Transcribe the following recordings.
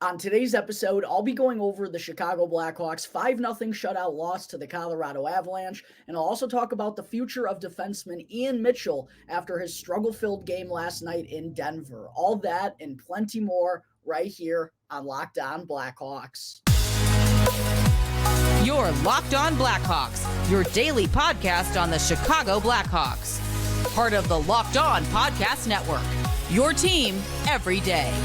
On today's episode, I'll be going over the Chicago Blackhawks 5-0 shutout loss to the Colorado Avalanche, and I'll also talk about the future of defenseman Ian Mitchell after his struggle-filled game last night in Denver. All that and plenty more right here on Locked On Blackhawks. You're Locked On Blackhawks, your daily podcast on the Chicago Blackhawks. Part of the Locked On Podcast Network, your team every day.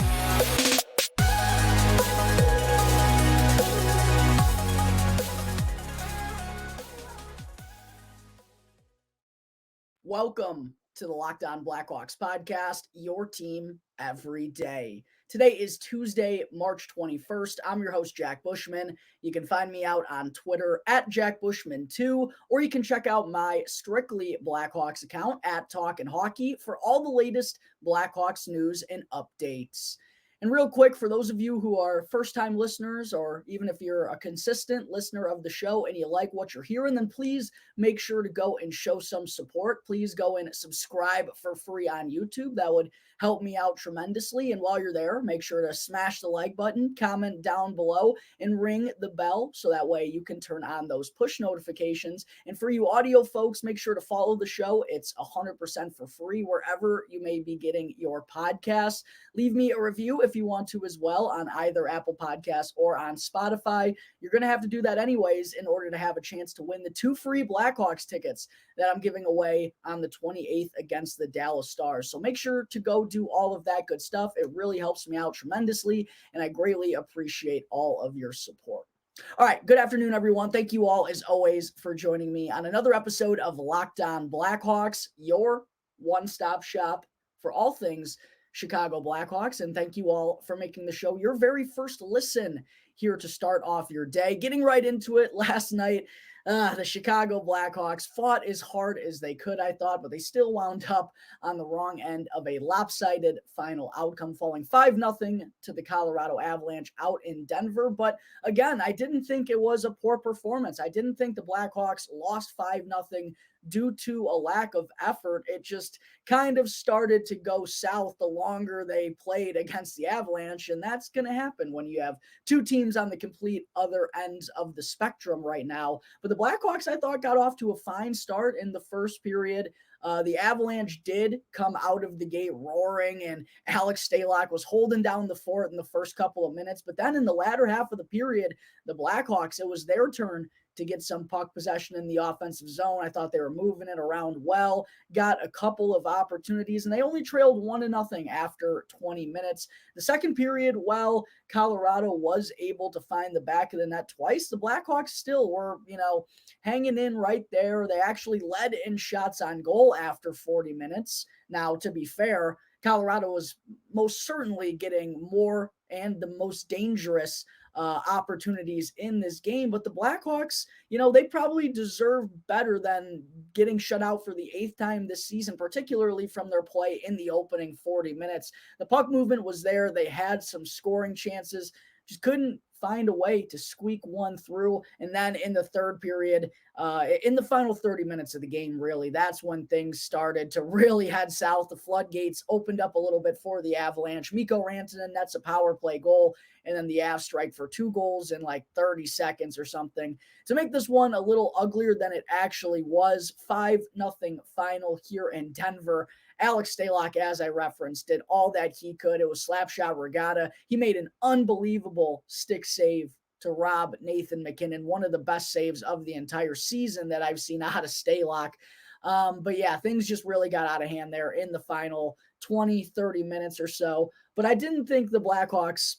Welcome to the Locked On Blackhawks podcast, your team every day. Today is Tuesday, March 21st. I'm your host, Jack Bushman. You can find me out on Twitter at JackBushman2, or you can check out my Strictly Blackhawks account at Talkin' Hockey for all the latest Blackhawks news and updates. And real quick, for those of you who are first-time listeners, or even if you're a consistent listener of the show and you like what you're hearing, then please make sure to go and show some support. Please go and subscribe for free on YouTube. That would help me out tremendously. And while you're there, make sure to smash the like button, comment down below, and ring the bell so that way you can turn on those push notifications. And for you audio folks, make sure to follow the show. It's 100% for free wherever you may be getting your podcasts. Leave me a review if you want to as well on either Apple Podcasts or on Spotify. You're going to have to do that anyways in order to have a chance to win the 2 free Blackhawks tickets that I'm giving away on the 28th against the Dallas Stars. So make sure to go do all of that good stuff. It really helps me out tremendously, and I greatly appreciate all of your support. All right, good afternoon, everyone. Thank you all, as always, for joining me on another episode of Locked On Blackhawks, your one-stop shop for all things Chicago Blackhawks. And thank you all for making the show your very first listen here to start off your day. Getting right into it, last night, the Chicago Blackhawks fought as hard as they could, I thought, but they still wound up on the wrong end of a lopsided final outcome, falling 5-0 to the Colorado Avalanche out in Denver. But again, I didn't think it was a poor performance. I didn't think the Blackhawks lost 5-0 due to a lack of effort. It just kind of started to go south the longer they played against the Avalanche, and that's going to happen when you have two teams on the complete other ends of the spectrum right now. But the Blackhawks, I thought, got off to a fine start in the first period. The Avalanche did come out of the gate roaring, and Alex Stalock was holding down the fort in the first couple of minutes. But then in the latter half of the period, the Blackhawks, it was their turn to get some puck possession in the offensive zone. I thought they were moving it around well, got a couple of opportunities, and they only trailed 1-0 after 20 minutes. The second period, while Colorado was able to find the back of the net twice, the Blackhawks still were, hanging in right there. They actually led in shots on goal after 40 minutes. Now, to be fair, Colorado was most certainly getting more and the most dangerous opportunities in this game. But the Blackhawks, they probably deserve better than getting shut out for the 8th time this season, particularly from their play in the opening 40 minutes. The puck movement was there. They had some scoring chances, just couldn't find a way to squeak one through. And then in the third period, in the final 30 minutes of the game, really, that's when things started to really head south. The floodgates opened up a little bit for the Avalanche. Mikko Rantanen nets a power play goal, and then the Avs strike for 2 goals in like 30 seconds or something to make this one a little uglier than it actually was. 5-0 final here in Denver. Alex Stalock, as I referenced, did all that he could. It was slapshot regatta. He made an unbelievable stick save to rob Nathan MacKinnon, one of the best saves of the entire season that I've seen out of Stalock. But yeah, things just really got out of hand there in the final 20, 30 minutes or so. But I didn't think the Blackhawks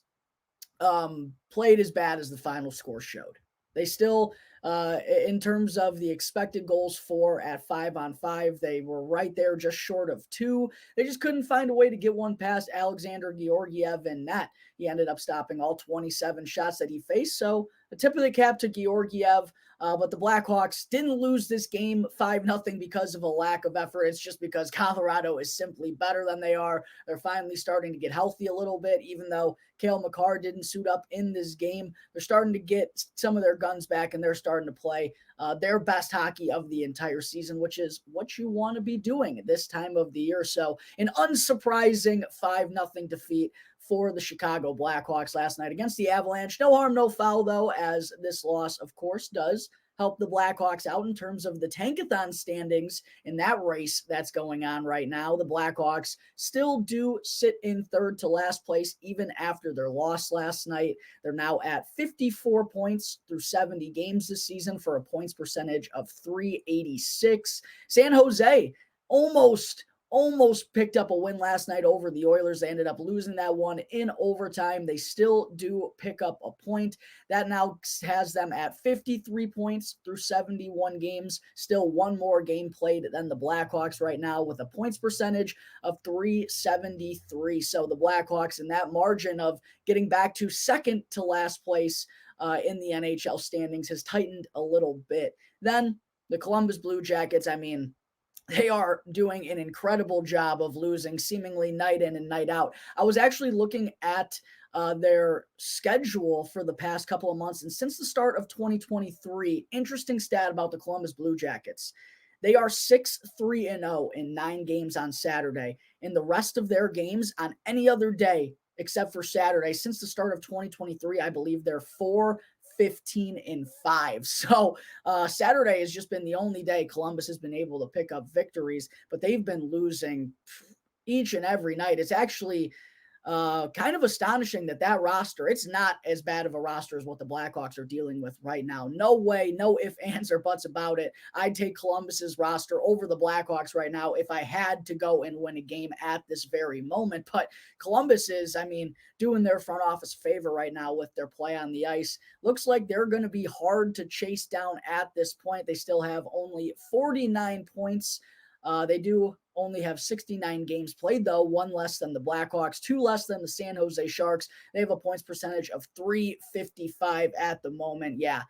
played as bad as the final score showed. They still, in terms of the expected goals for at 5-on-5, they were right there just short of 2. They just couldn't find a way to get one past Alexander Georgiev in net. He ended up stopping all 27 shots that he faced. So a tip of the cap to Georgiev. But the Blackhawks didn't lose this game 5-0 because of a lack of effort. It's just because Colorado is simply better than they are. They're finally starting to get healthy a little bit, even though Cale Makar didn't suit up in this game. They're starting to get some of their guns back, and they're starting to play their best hockey of the entire season, which is what you want to be doing at this time of the year. So an unsurprising 5-0 defeat for the Chicago Blackhawks last night against the Avalanche. No harm, no foul, though, as this loss, of course, does help the Blackhawks out in terms of the Tankathon standings in that race that's going on right now. The Blackhawks still do sit in third to last place even after their loss last night. They're now at 54 points through 70 games this season for a points percentage of .386. San Jose almost picked up a win last night over the Oilers. They ended up losing that one in overtime. They still do pick up a point. That now has them at 53 points through 71 games. Still one more game played than the Blackhawks right now with a points percentage of .373. So the Blackhawks in that margin of getting back to second to last place in the NHL standings has tightened a little bit. Then the Columbus Blue Jackets, they are doing an incredible job of losing seemingly night in and night out. I was actually looking at their schedule for the past couple of months, and since the start of 2023, interesting stat about the Columbus Blue Jackets. They are 6-3-0 in 9 games on Saturday. In the rest of their games on any other day except for Saturday, since the start of 2023, I believe they're 4-15-5. So Saturday has just been the only day Columbus has been able to pick up victories, but they've been losing each and every night. It's actually kind of astonishing that roster, it's not as bad of a roster as what the Blackhawks are dealing with right now. No way, no ifs, ands, or buts about it. I'd take Columbus's roster over the Blackhawks right now if I had to go and win a game at this very moment. But Columbus is, doing their front office favor right now with their play on the ice. Looks like they're going to be hard to chase down at this point. They still have only 49 points. They do only have 69 games played, though, 1 less than the Blackhawks, 2 less than the San Jose Sharks. They have a points percentage of .355 at the moment. Yeah,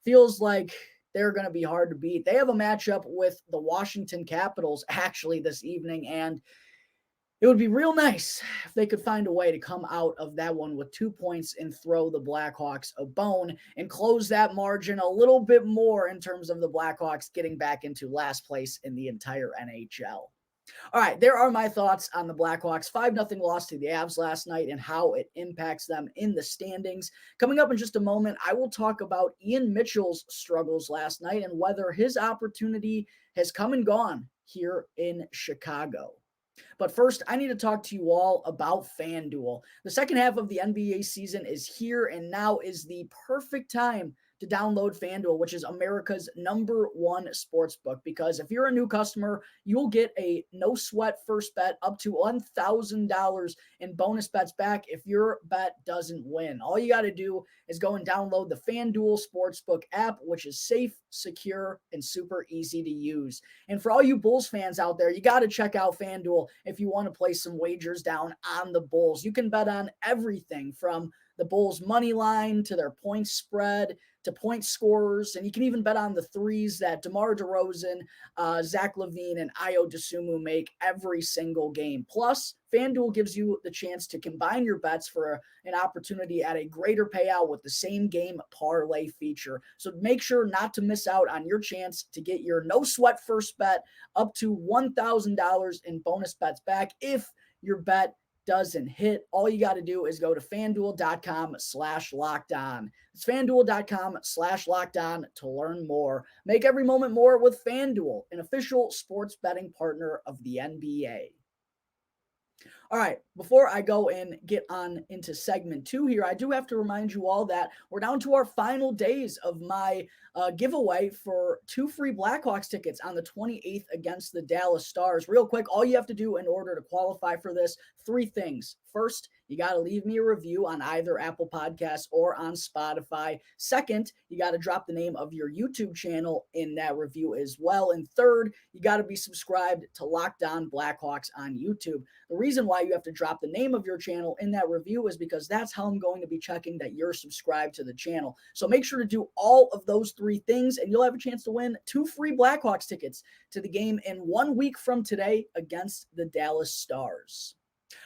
feels like they're going to be hard to beat. They have a matchup with the Washington Capitals actually this evening, and it would be real nice if they could find a way to come out of that one with 2 points and throw the Blackhawks a bone and close that margin a little bit more in terms of the Blackhawks getting back into last place in the entire NHL. All right, there are my thoughts on the Blackhawks' 5-0 loss to the Avs last night and how it impacts them in the standings. Coming up in just a moment, I will talk about Ian Mitchell's struggles last night and whether his opportunity has come and gone here in Chicago. But first, I need to talk to you all about FanDuel. The second half of the NBA season is here, and now is the perfect time to download FanDuel, which is America's #1 sportsbook. Because if you're a new customer, you'll get a no-sweat first bet up to $1,000 in bonus bets back if your bet doesn't win. All you got to do is go and download the FanDuel Sportsbook app, which is safe, secure, and super easy to use. And for all you Bulls fans out there, you got to check out FanDuel if you want to place some wagers down on the Bulls. You can bet on everything from the Bulls' money line to their points spread to point scorers, and you can even bet on the threes that DeMar DeRozan, Zach LaVine, and Ayo Dosunmu make every single game. Plus, FanDuel gives you the chance to combine your bets for an opportunity at a greater payout with the same game parlay feature. So make sure not to miss out on your chance to get your no-sweat first bet up to $1,000 in bonus bets back if your bet doesn't hit. All you got to do is go to FanDuel.com/lockedon. It's FanDuel.com/lockedon to learn more. Make every moment more with FanDuel, an official sports betting partner of the NBA. All right, before I go and get on into segment 2 here, I do have to remind you all that we're down to our final days of my giveaway for 2 free Blackhawks tickets on the 28th against the Dallas Stars. Real quick, all you have to do in order to qualify for this, 3 things. First, you got to leave me a review on either Apple Podcasts or on Spotify. Second, you got to drop the name of your YouTube channel in that review as well. And third, you got to be subscribed to Locked On Blackhawks on YouTube. The reason why you have to drop the name of your channel in that review is because that's how I'm going to be checking that you're subscribed to the channel. So make sure to do all of those 3 things, and you'll have a chance to win 2 free Blackhawks tickets to the game in 1 week from today against the Dallas Stars.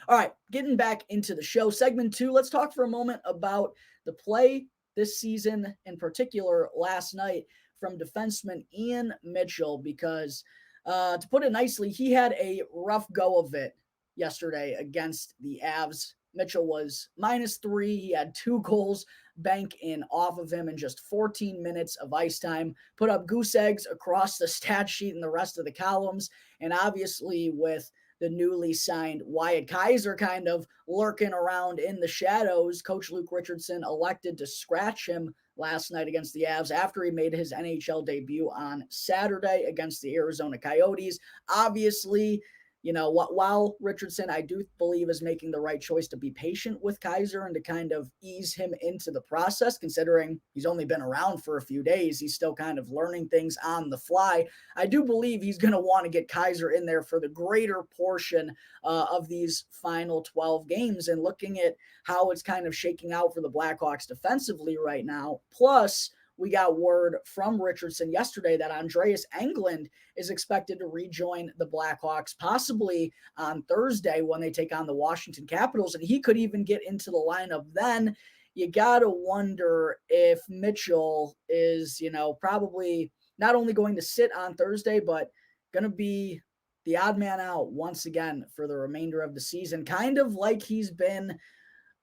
All right, getting back into the show. Segment 2, let's talk for a moment about the play this season, in particular last night, from defenseman Ian Mitchell, because to put it nicely, he had a rough go of it yesterday against the Avs Mitchell was -3. He had 2 goals bank in off of him in just 14 minutes of ice time, put up goose eggs across the stat sheet and the rest of the columns. And obviously, with the newly signed Wyatt Kaiser kind of lurking around in the shadows, Coach Luke Richardson elected to scratch him last night against the Avs after he made his NHL debut on Saturday against the Arizona Coyotes. Obviously, while Richardson, I do believe, is making the right choice to be patient with Kaiser and to kind of ease him into the process, considering he's only been around for a few days. He's still kind of learning things on the fly. I do believe he's going to want to get Kaiser in there for the greater portion of these final 12 games. And looking at how it's kind of shaking out for the Blackhawks defensively right now, plus we got word from Richardson yesterday that Andreas Englund is expected to rejoin the Blackhawks possibly on Thursday when they take on the Washington Capitals, and he could even get into the lineup then. You got to wonder if Mitchell is, probably not only going to sit on Thursday, but going to be the odd man out once again for the remainder of the season, kind of like he's been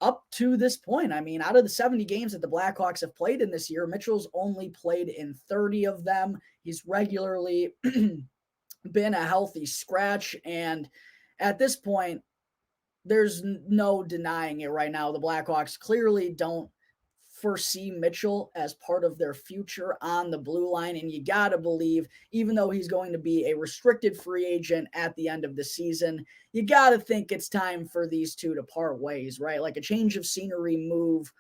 up to this point. I mean, out of the 70 games that the Blackhawks have played in this year, Mitchell's only played in 30 of them. He's regularly been a healthy scratch. And at this point, there's no denying it right now. The Blackhawks clearly don't foresee Mitchell as part of their future on the blue line. And you got to believe, even though he's going to be a restricted free agent at the end of the season, you got to think it's time for these two to part ways, right? Like a change of scenery move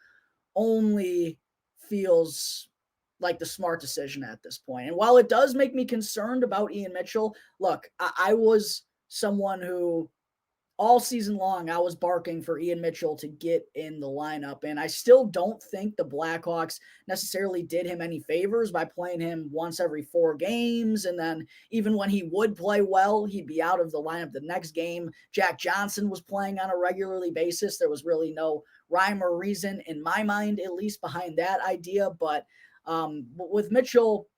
only feels like the smart decision at this point. And while it does make me concerned about Ian Mitchell, look, I was someone who all season long, I was barking for Ian Mitchell to get in the lineup, and I still don't think the Blackhawks necessarily did him any favors by playing him once every 4 games, and then even when he would play well, he'd be out of the lineup the next game. Jack Johnson was playing on a regularly basis. There was really no rhyme or reason, in my mind at least, behind that idea, but with Mitchell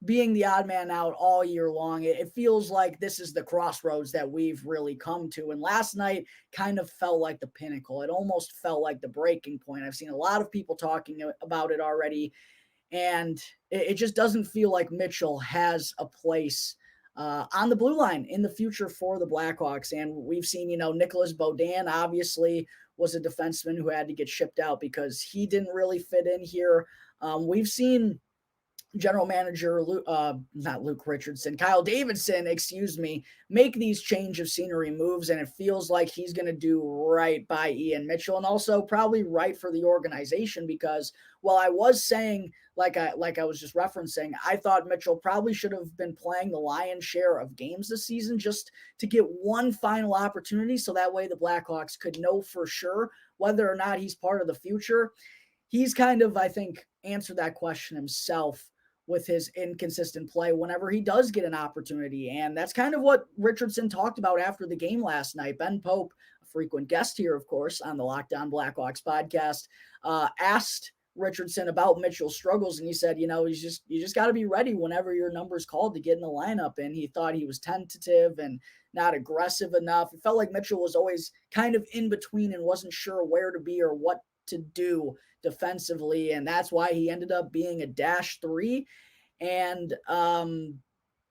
being the odd man out all year long, it feels like this is the crossroads that we've really come to. And last night kind of felt like the pinnacle. It almost felt like the breaking point. I've seen a lot of people talking about it already, and it just doesn't feel like Mitchell has a place on the blue line in the future for the Blackhawks. And we've seen, Nicholas Beaudin obviously was a defenseman who had to get shipped out because he didn't really fit in here. We've seen general manager, Kyle Davidson, make these change of scenery moves, and it feels like he's going to do right by Ian Mitchell and also probably right for the organization, because while I was saying, like I was just referencing, I thought Mitchell probably should have been playing the lion's share of games this season just to get one final opportunity so that way the Blackhawks could know for sure whether or not he's part of the future. He's kind of, I think, answered that question himself with his inconsistent play whenever he does get an opportunity. And that's kind of what Richardson talked about after the game last night. Ben Pope, a frequent guest here, of course, on the Locked On Blackhawks podcast, asked Richardson about Mitchell's struggles. And he said, you just got to be ready whenever your number's called to get in the lineup. And he thought he was tentative and not aggressive enough. It felt like Mitchell was always kind of in between and wasn't sure where to be or what to do defensively, and that's why he ended up being a -3. And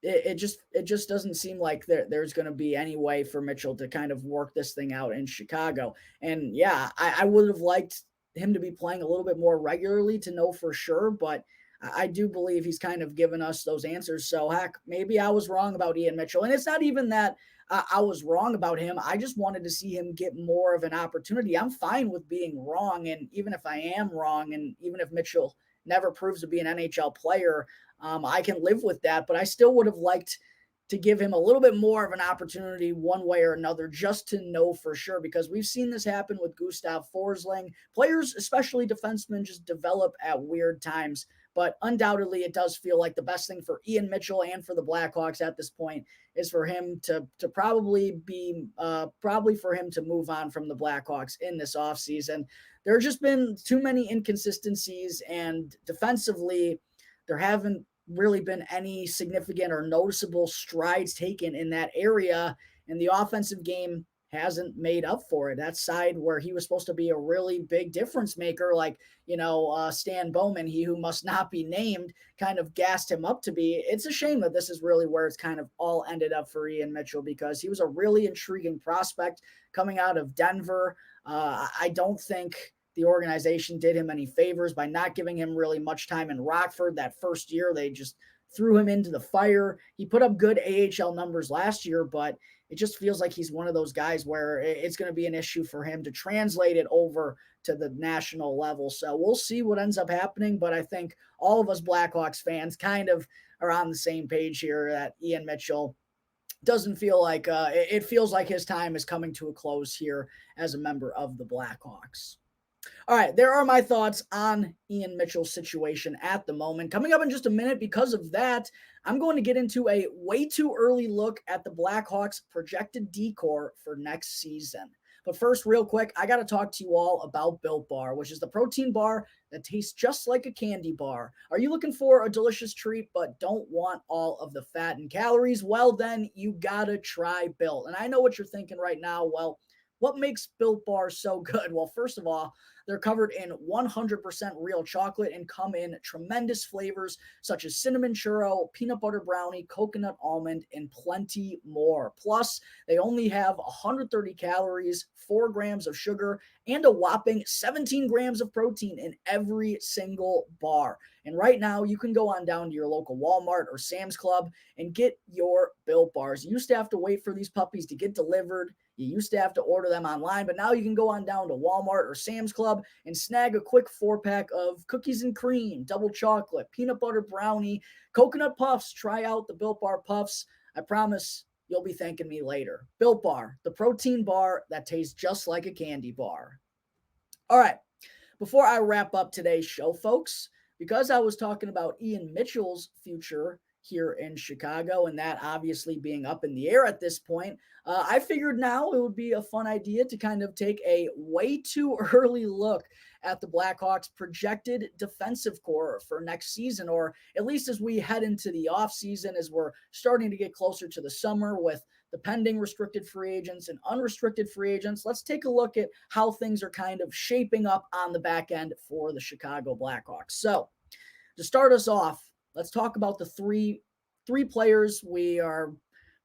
it just doesn't seem like there's going to be any way for Mitchell to kind of work this thing out in Chicago. And yeah, I would have liked him to be playing a little bit more regularly to know for sure, but I do believe he's kind of given us those answers. So heck, maybe I was wrong about Ian Mitchell, and it's not even that I was wrong about him. I just wanted to see him get more of an opportunity. I'm fine with being wrong. And even if I am wrong, and even if Mitchell never proves to be an NHL player, I can live with that. But I still would have liked to give him a little bit more of an opportunity one way or another, just to know for sure, because we've seen this happen with Gustav Forsling. Players, especially defensemen, just develop at weird times. But undoubtedly, it does feel like the best thing for Ian Mitchell and for the Blackhawks at this point is for him to probably for him to move on from the Blackhawks in this offseason. There have just been too many inconsistencies, and defensively, there haven't really been any significant or noticeable strides taken in that area. And the offensive game hasn't made up for it. That side where he was supposed to be a really big difference maker, like, Stan Bowman, he who must not be named, kind of gassed him up to be. It's a shame that this is really where it's kind of all ended up for Ian Mitchell, because he was a really intriguing prospect coming out of Denver. I don't think the organization did him any favors by not giving him really much time in Rockford. That first year, they just threw him into the fire. He put up good AHL numbers last year, but it just feels like he's one of those guys where it's going to be an issue for him to translate it over to the national level. So we'll see what ends up happening, but I think all of us Blackhawks fans kind of are on the same page here that Ian Mitchell doesn't feel like it feels like his time is coming to a close here as a member of the Blackhawks. All right, there are my thoughts on Ian Mitchell's situation at the moment. Coming up in just a minute, because of that, I'm going to get into a way too early look at the Blackhawks' projected decor for next season. But first, real quick, I got to talk to you all about Built Bar, which is the protein bar that tastes just like a candy bar. Are you looking for a delicious treat but don't want all of the fat and calories? Well, then you got to try Built. And I know what you're thinking right now. Well, what makes Built Bar so good? Well, first of all, they're covered in 100% real chocolate and come in tremendous flavors such as cinnamon churro, peanut butter brownie, coconut almond, and plenty more. Plus, they only have 130 calories, 4 grams of sugar, and a whopping 17 grams of protein in every single bar. And right now, you can go on down to your local Walmart or Sam's Club and get your Built Bars. You used to have to wait for these puppies to get delivered. You used to have to order them online, but now you can go on down to Walmart or Sam's Club and snag a quick 4-pack of cookies and cream, double chocolate, peanut butter brownie, coconut puffs. Try out the Built Bar puffs. I promise you'll be thanking me later. Built Bar, the protein bar that tastes just like a candy bar. All right, before I wrap up today's show, folks, because I was talking about Ian Mitchell's future here in Chicago, and that obviously being up in the air at this point, I figured now it would be a fun idea to kind of take a way too early look at the Blackhawks' projected defensive core for next season, or at least as we head into the offseason, as we're starting to get closer to the summer with the pending restricted free agents and unrestricted free agents. Let's take a look at how things are kind of shaping up on the back end for the Chicago Blackhawks. So to start us off, let's talk about the three players we are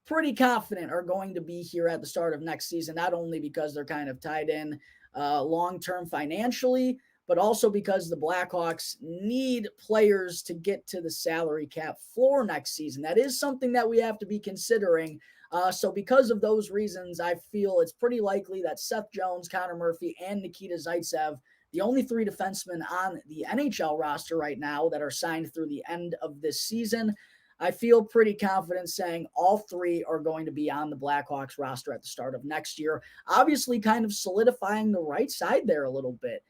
pretty confident are going to be here at the start of next season, not only because they're kind of tied in long-term financially, but also because the Blackhawks need players to get to the salary cap floor next season. That is something that we have to be considering. So because of those reasons, I feel it's pretty likely that Seth Jones, Connor Murphy, and Nikita Zaitsev, the only 3 defensemen on the NHL roster right now that are signed through the end of this season, I feel pretty confident saying all 3 are going to be on the Blackhawks roster at the start of next year. Obviously kind of solidifying the right side there a little bit.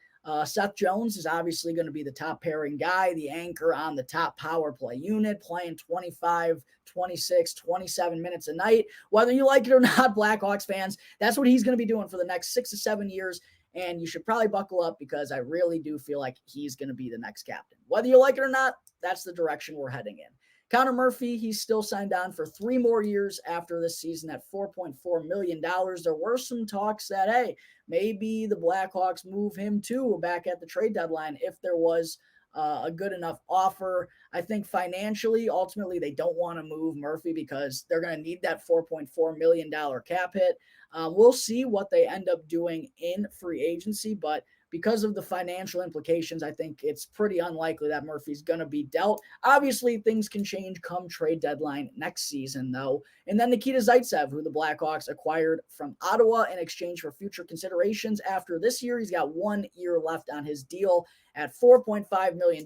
Seth Jones is obviously going to be the top pairing guy, the anchor on the top power play unit, playing 25, 26, 27 minutes a night. Whether you like it or not, Blackhawks fans, that's what he's going to be doing for the next 6 to 7 years. And you should probably buckle up because I really do feel like he's going to be the next captain. Whether you like it or not, that's the direction we're heading in. Connor Murphy, he's still signed on for 3 more years after this season at $4.4 million. There were some talks that, hey, maybe the Blackhawks move him too back at the trade deadline if there was a good enough offer. I think financially, ultimately, they don't want to move Murphy because they're going to need that $4.4 million cap hit. We'll see what they end up doing in free agency, but because of the financial implications, I think it's pretty unlikely that Murphy's going to be dealt. Obviously, things can change come trade deadline next season, though. And then Nikita Zaitsev, who the Blackhawks acquired from Ottawa in exchange for future considerations after this year. He's got 1 year left on his deal at $4.5 million.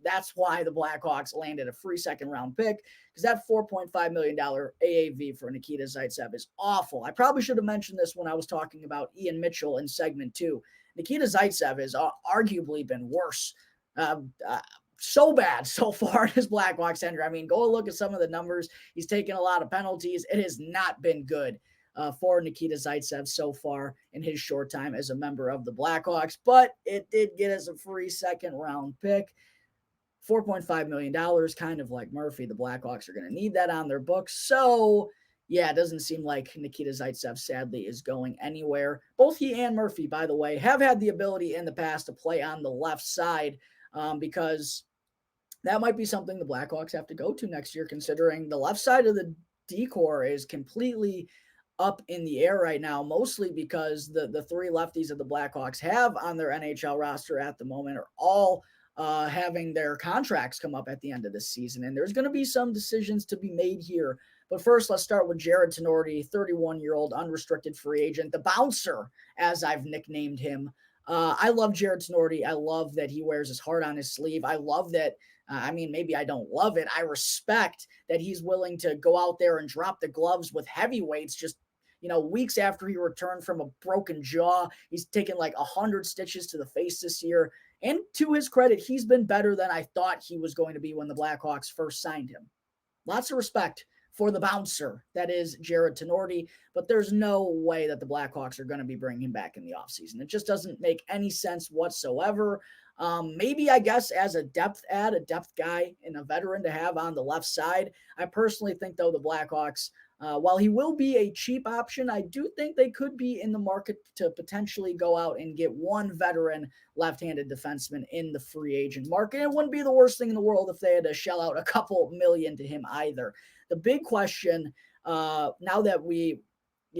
That's why the Blackhawks landed a free second-round pick, because that $4.5 million AAV for Nikita Zaitsev is awful. I probably should have mentioned this when I was talking about Ian Mitchell in segment 2. Nikita Zaitsev has arguably been worse, so bad so far in his Blackhawks tenure. I mean, go look at some of the numbers. He's taken a lot of penalties. It has not been good for Nikita Zaitsev so far in his short time as a member of the Blackhawks, but it did get us a free second-round pick. $4.5 million, kind of like Murphy. The Blackhawks are going to need that on their books. So yeah, it doesn't seem like Nikita Zaitsev, sadly, is going anywhere. Both he and Murphy, by the way, have had the ability in the past to play on the left side because that might be something the Blackhawks have to go to next year, considering the left side of the D-core is completely up in the air right now, mostly because the three lefties that the Blackhawks have on their NHL roster at the moment are all having their contracts come up at the end of this season. And there's going to be some decisions to be made here. But first, let's start with Jared Tenorti, 31-year-old unrestricted free agent, the bouncer, as I've nicknamed him. I love Jared Tenorti. I love that he wears his heart on his sleeve. I love that. Maybe I don't love it. I respect that he's willing to go out there and drop the gloves with heavyweights just, weeks after he returned from a broken jaw. He's taken like 100 stitches to the face this year. And to his credit, he's been better than I thought he was going to be when the Blackhawks first signed him. Lots of respect for the bouncer that is Jared Tenorti, but there's no way that the Blackhawks are going to be bringing him back in the offseason. It just doesn't make any sense whatsoever. Maybe, I guess, as a depth guy and a veteran to have on the left side. I personally think, though, the Blackhawks, while he will be a cheap option, I do think they could be in the market to potentially go out and get one veteran left-handed defenseman in the free agent market. It wouldn't be the worst thing in the world if they had to shell out a couple million to him either. The big question, now that we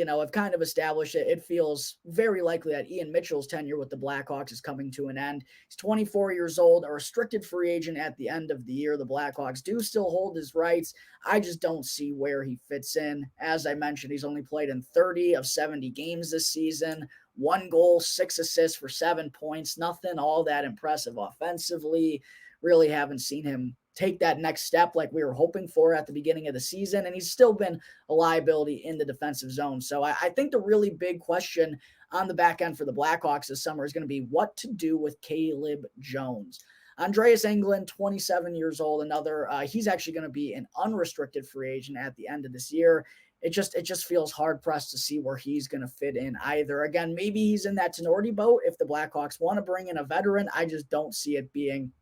have kind of established it, it feels very likely that Ian Mitchell's tenure with the Blackhawks is coming to an end. He's 24 years old, a restricted free agent at the end of the year. The Blackhawks do still hold his rights. I just don't see where he fits in. As I mentioned, he's only played in 30 of 70 games this season. 1 goal, 6 assists for 7 points. Nothing all that impressive offensively. Really haven't seen him take that next step like we were hoping for at the beginning of the season. And he's still been a liability in the defensive zone. So I think the really big question on the back end for the Blackhawks this summer is going to be what to do with Caleb Jones. Andreas Englund, 27 years old, he's actually going to be an unrestricted free agent at the end of this year. It just feels hard pressed to see where he's going to fit in either. Again, maybe he's in that Tenorti boat if the Blackhawks want to bring in a veteran. I just don't see it being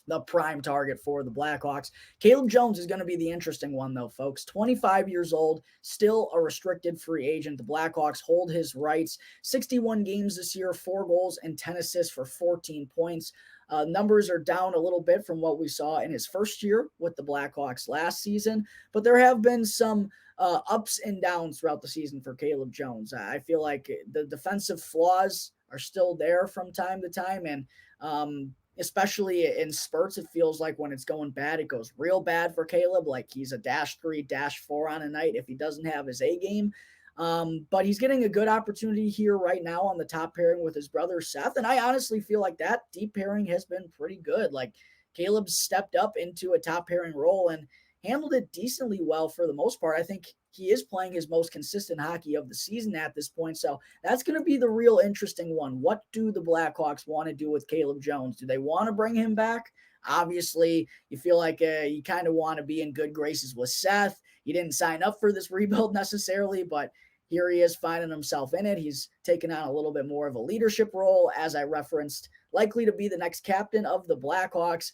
the prime target for the Blackhawks. Caleb Jones is going to be the interesting one, though, folks. 25 years old, still a restricted free agent. The Blackhawks hold his rights. 61 games this year, 4 goals and 10 assists for 14 points. Numbers are down a little bit from what we saw in his first year with the Blackhawks last season, but there have been some ups and downs throughout the season for Caleb Jones. I feel like the defensive flaws are still there from time to time, and especially in spurts, it feels like when it's going bad, it goes real bad for Caleb. Like he's a -3, -4 on a night if he doesn't have his A game. But he's getting a good opportunity here right now on the top pairing with his brother Seth. And I honestly feel like that deep pairing has been pretty good. Like Caleb's stepped up into a top pairing role and handled it decently well for the most part. I think he is playing his most consistent hockey of the season at this point. So that's going to be the real interesting one. What do the Blackhawks want to do with Caleb Jones? Do they want to bring him back? Obviously, you feel like you kind of want to be in good graces with Seth. He didn't sign up for this rebuild necessarily, but here he is finding himself in it. He's taken on a little bit more of a leadership role, as I referenced, likely to be the next captain of the Blackhawks.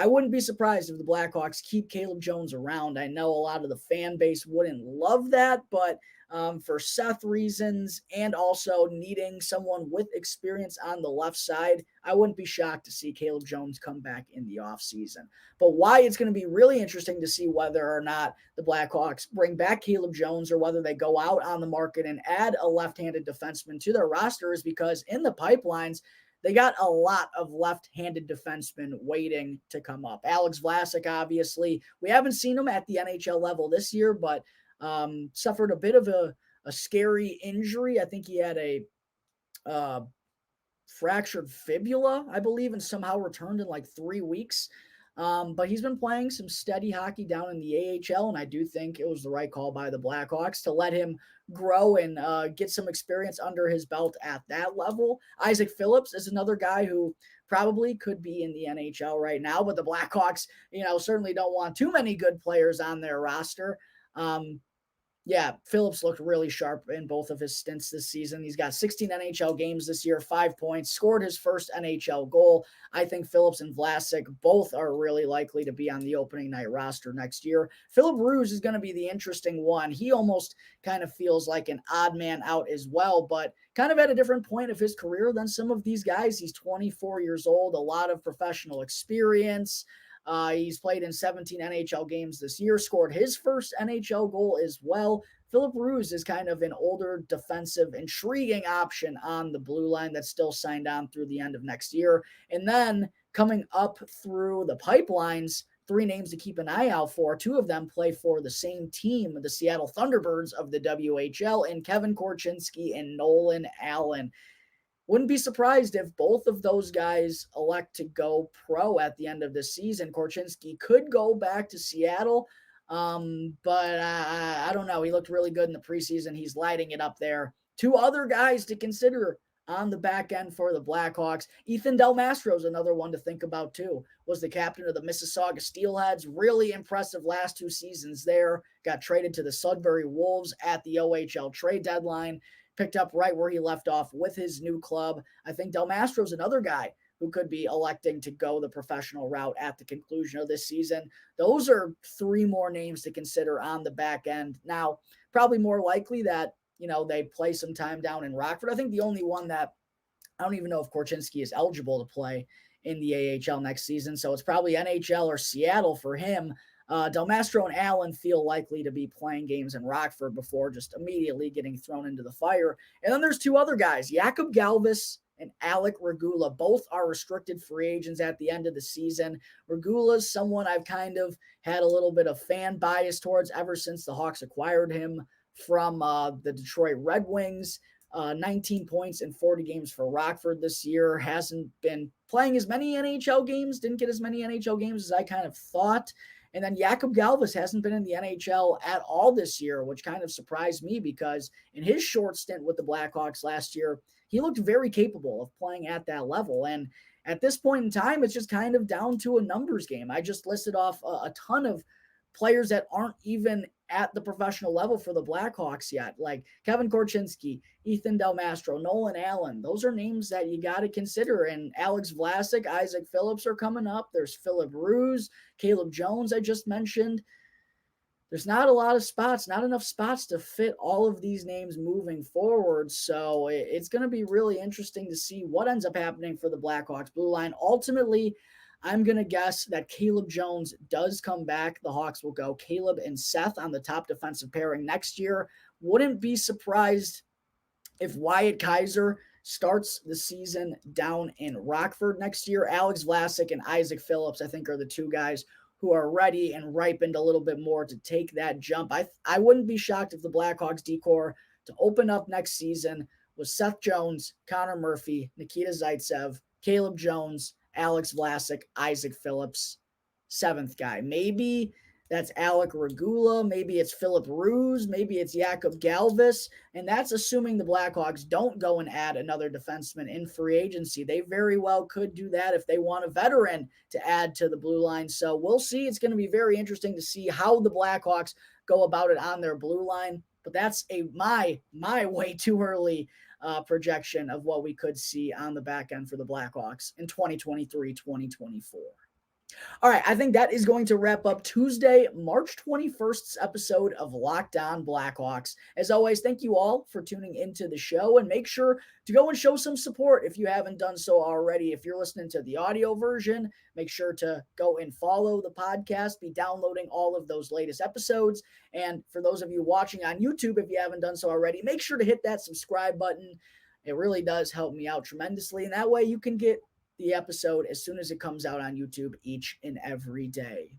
I wouldn't be surprised if the Blackhawks keep Caleb Jones around. I know a lot of the fan base wouldn't love that, but for Seth reasons and also needing someone with experience on the left side, I wouldn't be shocked to see Caleb Jones come back in the offseason. But why it's going to be really interesting to see whether or not the Blackhawks bring back Caleb Jones or whether they go out on the market and add a left-handed defenseman to their roster is because in the pipelines, they got a lot of left-handed defensemen waiting to come up. Alex Vlasic, obviously. We haven't seen him at the NHL level this year, but suffered a bit of a scary injury. I think he had a fractured fibula, I believe, and somehow returned in like 3 weeks. But he's been playing some steady hockey down in the AHL, and I do think it was the right call by the Blackhawks to let him grow and get some experience under his belt at that level. Isaac Phillips is another guy who probably could be in the NHL right now, but the Blackhawks, certainly don't want too many good players on their roster. Yeah, Phillips looked really sharp in both of his stints this season. He's got 16 NHL games this year, 5 points, scored his first NHL goal. I think Phillips and Vlasic both are really likely to be on the opening night roster next year. Philip Ruse is going to be the interesting one. He almost kind of feels like an odd man out as well, but kind of at a different point of his career than some of these guys. He's 24 years old, a lot of professional experience. He's played in 17 NHL games this year, scored his first NHL goal as well. Philip Ruse is kind of an older defensive, intriguing option on the blue line that's still signed on through the end of next year. And then coming up through the pipelines, 3 names to keep an eye out for. 2 of them play for the same team, the Seattle Thunderbirds of the WHL, and Kevin Korchinski and Nolan Allen. Wouldn't be surprised if both of those guys elect to go pro at the end of the season. Korchinski could go back to Seattle, but I don't know. He looked really good in the preseason. He's lighting it up there. 2 other guys to consider on the back end for the Blackhawks. Ethan Del Mastro is another one to think about too. Was the captain of the Mississauga Steelheads. Really impressive last 2 seasons there. Got traded to the Sudbury Wolves at the OHL trade deadline. Picked up right where he left off with his new club. I think Del Mastro's another guy who could be electing to go the professional route at the conclusion of this season. Those are 3 more names to consider on the back end. Now, probably more likely that, they play some time down in Rockford. I think the only one that I don't even know if Korchinski is eligible to play in the AHL next season. So it's probably NHL or Seattle for him. Del Mastro and Allen feel likely to be playing games in Rockford before just immediately getting thrown into the fire. And then there's 2 other guys, Jakub Galvis and Alec Regula. Both are restricted free agents at the end of the season. Regula's someone I've kind of had a little bit of fan bias towards ever since the Hawks acquired him from the Detroit Red Wings. 19 points in 40 games for Rockford this year. Hasn't been playing as many NHL games, didn't get as many NHL games as I kind of thought. And then Jakub Galvis hasn't been in the NHL at all this year, which kind of surprised me because in his short stint with the Blackhawks last year, he looked very capable of playing at that level. And at this point in time, it's just kind of down to a numbers game. I just listed off a ton of players that aren't even at the professional level for the Blackhawks yet, like Kevin Korchinski, Ethan Del Mastro, Nolan Allen. Those are names that you got to consider. And Alex Vlasic, Isaac Phillips are coming up. There's Philip Ruse, Caleb Jones I just mentioned. There's not a lot of spots, not enough spots to fit all of these names moving forward. So it's going to be really interesting to see what ends up happening for the Blackhawks blue line. Ultimately, I'm going to guess that Caleb Jones does come back. The Hawks will go Caleb and Seth on the top defensive pairing next year. Wouldn't be surprised if Wyatt Kaiser starts the season down in Rockford next year. Alex Vlasic and Isaac Phillips, I think, are the 2 guys who are ready and ripened a little bit more to take that jump. I wouldn't be shocked if the Blackhawks decor to open up next season was Seth Jones, Connor Murphy, Nikita Zaitsev, Caleb Jones, Alex Vlasic, Isaac Phillips, 7th guy. Maybe that's Alec Regula. Maybe it's Philip Ruse. Maybe it's Jakub Galvis. And that's assuming the Blackhawks don't go and add another defenseman in free agency. They very well could do that if they want a veteran to add to the blue line. So we'll see. It's going to be very interesting to see how the Blackhawks go about it on their blue line. But that's my way too early projection of what we could see on the back end for the Blackhawks in 2023-2024. All right, I think that is going to wrap up Tuesday, March 21st's episode of Locked On Blackhawks. As always, thank you all for tuning into the show, and make sure to go and show some support if you haven't done so already. If you're listening to the audio version, make sure to go and follow the podcast, be downloading all of those latest episodes. And for those of you watching on YouTube, if you haven't done so already, make sure to hit that subscribe button. It really does help me out tremendously, and that way you can get the episode as soon as it comes out on YouTube each and every day.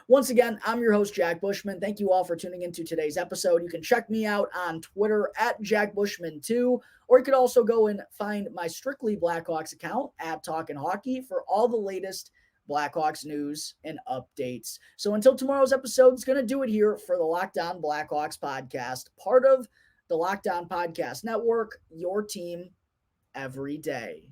Once again, I'm your host, Jack Bushman. Thank you all for tuning into today's episode. You can check me out on Twitter at JackBushman2, or you could also go and find my Strictly Blackhawks account at Talkin' Hockey for all the latest Blackhawks news and updates. So until tomorrow's episode, it's going to do it here for the Locked On Blackhawks podcast, part of the Locked On Podcast Network, your team every day.